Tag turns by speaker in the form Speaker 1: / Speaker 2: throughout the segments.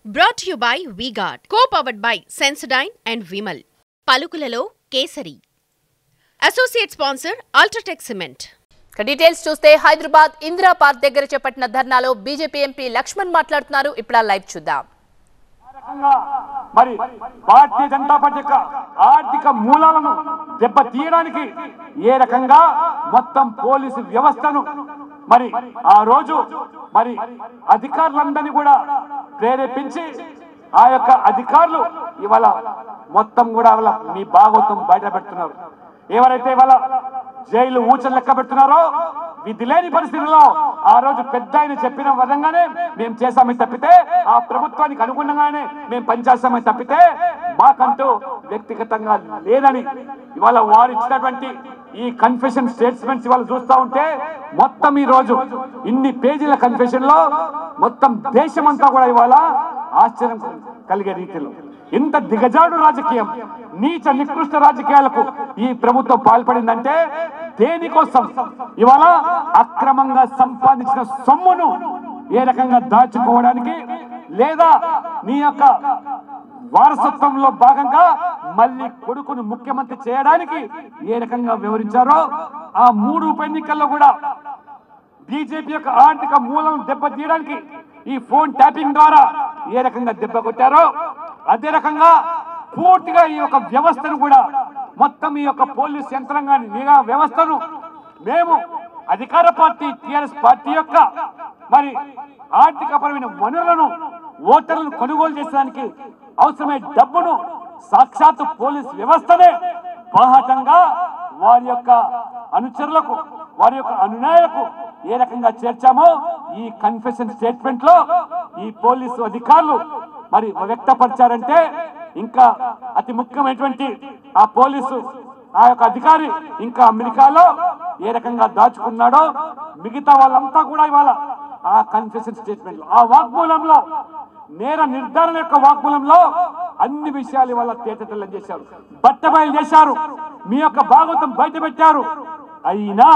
Speaker 1: Brought to you by V-Guard, co-powered by Sensodyne and Vimal. పలుకులలో Kesari. Associate sponsor Ultratech Cement.
Speaker 2: Details చూస్తే Hyderabad Indira park దగ్గర చేపట్టిన ధర్నాలో BJP MP Laxman మాట్లాడుతున్నారు. ఇప్పుడు లైవ్ చూద్దాం.
Speaker 3: మరి భారతీయ జనతా పార్టీ యొక్క ఆర్థిక మూలాలను దెబ్బతీయడానికి ఏ రకంగా మొత్తం పోలీసు వ్యవస్థను మరి ఆ రోజు మరి అధికారులందరినీ కూడా ప్రేరేపించి ఆ యొక్క అధికారులు ఇవాళ మొత్తం కూడా మీ భాగవతం బయట పెడుతున్నారు. ఎవరైతే ఇవాళ జైలు ఊచలు లెక్క పెడుతున్నారో విధి లేని పరిస్థితుల్లో ఆ రోజు పెద్ద ఆయన చెప్పిన విధంగానే మేము చేశామని తప్పితే ఆ ప్రభుత్వానికి అనుగుణంగానే మేము పనిచేస్తామని తప్పితే మాకంటూ వ్యక్తిగతంగా లేదని ఇవాళ వారు ఇచ్చినటువంటి ఈ కన్ఫెషన్ స్టేట్మెంట్స్ ఇవాళ చూస్తూ ఉంటే మొత్తం ఈ రోజు ఇన్ని పేజీల కన్ఫెషన్ లో మొత్తం దేశమంతా కూడా ఇవాళ ఆశ్చర్యం కలిగే రీతిలో ఇంత దిగజాడు రాజకీయం నీచ నికృష్ట రాజకీయాలకు ఈ ప్రభుత్వం పాల్పడిందంటే దేనికోసం ఇవాళ అక్రమంగా సంపాదించిన సొమ్మును ఏ రకంగా దాచుకోవడానికి లేదా నీ యొక్క వారసత్వంలో భాగంగా మళ్ళీ కొడుకును ముఖ్యమంత్రి చేయడానికి ఏ రకంగా వివరించారో ఆ 3 ఉప ఎన్నికల్లో కూడా బీజేపీ యొక్క ఆర్థిక మూలం దెబ్బతీయడానికి ఈ ఫోన్ ట్యాపింగ్ ద్వారా ఏ రకంగా దెబ్బ కొట్టారో అదే రకంగా పూర్తిగా ఈ యొక్క వ్యవస్థను కూడా మొత్తం ఈ యొక్క పోలీస్ యంత్రాంగాన్ని నిఘా వ్యవస్థను మేము అధికార పార్టీ టిఆర్ఎస్ పార్టీ యొక్క మరి ఆర్థికపరమైన వనరులను ఓటర్లను కొనుగోలు చేసడానికి అవసరమైన డబ్బును సాక్షాత్తు పోలీస్ వ్యవస్థనే బాహటంగా వారి యొక్క అనుచరులకు వారి యొక్క అనునాయులకు ఏ రకంగా చేర్చామో ఈ కన్ఫెషన్ స్టేట్మెంట్ లో ఈ పోలీసు అధికారులు మరి వ్యక్తపరిచారంటే ఇంకా అతి ముఖ్యమైనటువంటి ఆ పోలీసు ఆ యొక్క అధికారి ఇంకా అమెరికాలో ఏ రకంగా దాచుకున్నాడో మిగతా వాళ్ళంతా కూడా ఇవాళ ఆ కన్ఫెషన్ స్టేట్మెంట్ లో ఆ వాగ్మూలంలో నేర నిర్ధారణ యొక్క వాగ్మూలంలో అన్ని విషయాలు ఇవాళ తేటతెల్లం చేశారు, బట్టబయలు చేశారు, మీ యొక్క భాగవతం బయట పెట్టారు. అయినా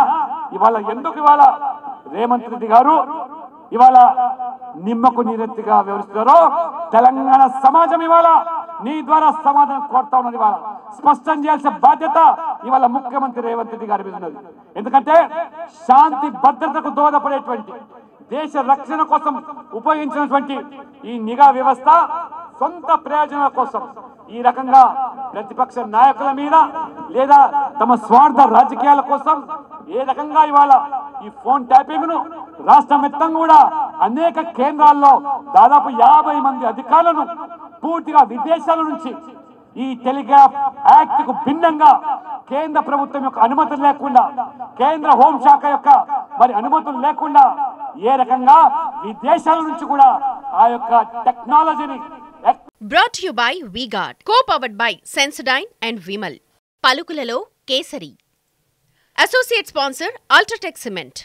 Speaker 3: ఇవాళ ఎందుకు ఇవాళ రేవంత్ రెడ్డి గారు ఇవాళ నిమ్మకు నీరెత్తిగా వివరిస్తున్నారో తెలంగాణ సమాజం ఇవాళ నీ ద్వారా సమాధానం కోరుతా ఉన్నది. ఇవాళ స్పష్టం చేయాల్సిన బాధ్యత ఇవాళ ముఖ్యమంత్రి రేవంత్ రెడ్డి గారి మీద ఉన్నది. ఎందుకంటే శాంతి భద్రతకు దోహదపడేటువంటి దేశ రక్షణ కోసం ఉపయోగించినటువంటి ఈ నిఘా వ్యవస్థ సొంత ప్రయోజనాల కోసం ఈ రకంగా ప్రతిపక్ష నాయకుల మీద లేదా తమ స్వార్థ రాజకీయాల కోసం ఏ రకంగా ఇవాళ ఈ ఫోన్ ట్యాపింగ్ ను రాష్ట్రం మొత్తం కూడా అనేక కేంద్రాల్లో దాదాపు 50 మంది అధికారులను పూర్తిగా విదేశాల నుంచి ఈ టెలిగ్రాఫ్ యాక్ట్ కు భిన్నంగా కేంద్ర ప్రభుత్వం యొక్క అనుమతులు లేకుండా కేంద్ర హోంశాఖ యొక్క మరి అనుమతులు లేకుండా ఏ రకంగా విదేశాల నుంచి కూడా ఆ యొక్క టెక్నాలజీని
Speaker 1: Brought to you by V-Guard, co-powered by Sensodyne and Vimal. పలుకులలో Kesari. Associate sponsor Ultratech Cement.